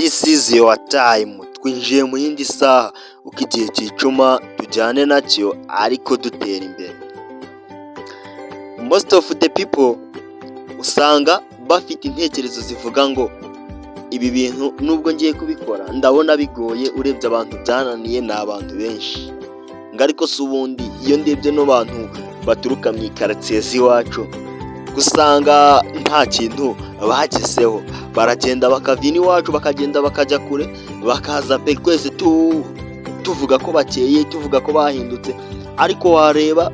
This is your time. Twinjiye mu yindi saha uko igihe cyicuma tujyane nacyo ariko dutera imbere. Most of the people usanga bafite intekerezo zivuga ngo ibi bintu nubwo ngiye kubikora ndabona bigoye, urebye abantu byananiye ni abantu benshi. Ariko se ubundi iyo ndebye no bantu baturuka mu ikaritsiye z'iwacu gusanga nta kintu bagezeho, baragenda bakavina iwacu bakagenda bakajya kure, bakaza pe twese tuvuga ko bakeye, tuvuga ko bahindutse, ariko wareba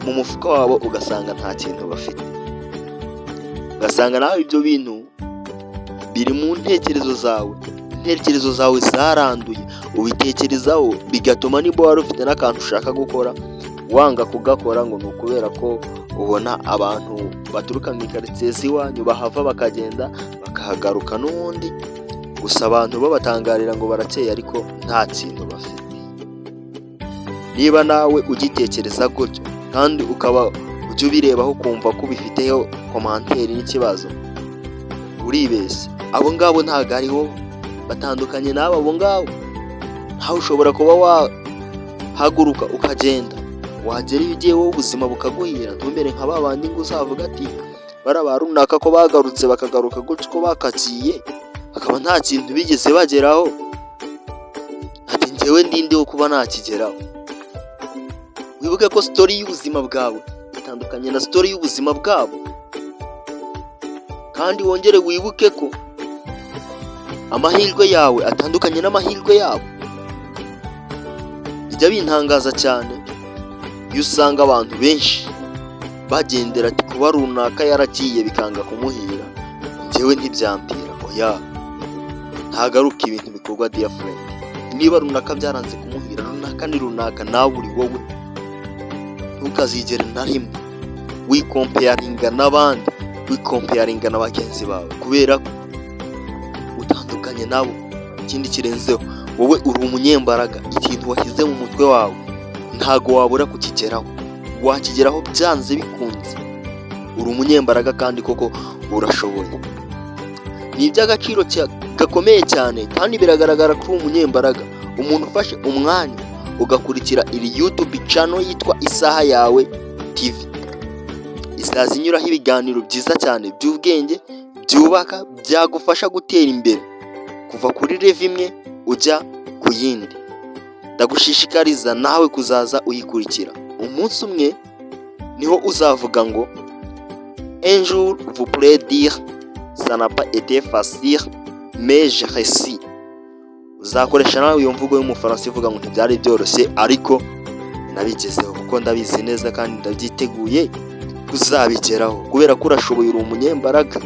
mu mufuka wabo ugasanga nta kintu bafite. Ugasanga nawe ibyo bintu biri mu ntekerezo zawe, intekerezo zawe zaranduye, ubitekerezaho bigatuma niba wari ufite n'akantu ushaka gukora wanga kugakora ngo ni ukubera ko ubona abantu baturuka mu ikaritsiye z'iwanyu bahava bakagenda bakahagaruka n'ubundi, gusa abantu babatangarira ngo barakeye ariko nta kintu bafite. Niba nawe ugitekereza gutyo kandi ukaba ujya ubirebaho ukumva ko ubifiteho komanteri n'ikibazo, uribeshya. Abo ngabo ntabwo ari wowe, batandukanye n'abo ngabo. Ntawe ushobora kuba wahaguruka ukagenda, wagera iyo ugiye wowe ubuzima bukaguhira, ntumere nka babandi ngo uzavuga ati bara runaka ko bagarutse bakagaruka gutyo ko bakagiye bakaba nta kintu bigeze bageraho, ati njyewe ndinde wo kuba nakigeraho. Wibuke ko story y'ubuzima bwawe itandukanye na story y'ubuzima bwabo, kandi wongere wibuke ko amahirwe yawe atandukanye n'amahirwe yabo. Bijya bintangaza cyane iyo usanga abantu benshi bagendera ati kuba runaka yaragiye bikanga kumuhira, njyewe ntibyampira. Oya, ntagaruka ibintu bikorwa dear friend. Niba runaka byaranze kumuhira, runaka ni runaka, nawe uri wowe. Ntukazigere na rimwe wikomparinga n'abandi, wikomparinga na bagenzi bawe, kubera ko utandukanye nabo. Ikindi kirenzeho, wowe uri umunyembaraga. Ikintu washyize mu mutwe wawe ntago wabura kukigeraho, wakigeraho byanze bikunze. Uri umunyembaraga kandi koko urashoboye. Ni iby'agaciro gakomeye cyane kandi biragaragara ko uri umunyembaraga. Umuntu ufashe umwanya ugakurikira iri YouTube channel yitwa Isaha Yawe TV, izaza inyuraho ibiganiro byiza cyane by'ubwenge, byubaka, byagufasha gutera imbere kuva kuri level imwe ujya ku yindi. Ndagushishikariza nawe kuzaza uyikurikira. Umunsi umwe niho uzavuga ngo un jour vous pourrez dire ça n'a pas été facile mais j'ai réussi. Uzakoresha nawe iyo mvugo y'umufaransa ivuga ngo ntibyari byoroshye ariko nabigezeho, kuko ndabizi neza kandi ndabyiteguye kuzabigeraho, kubera ko urashoboye, uri umunyembaraga.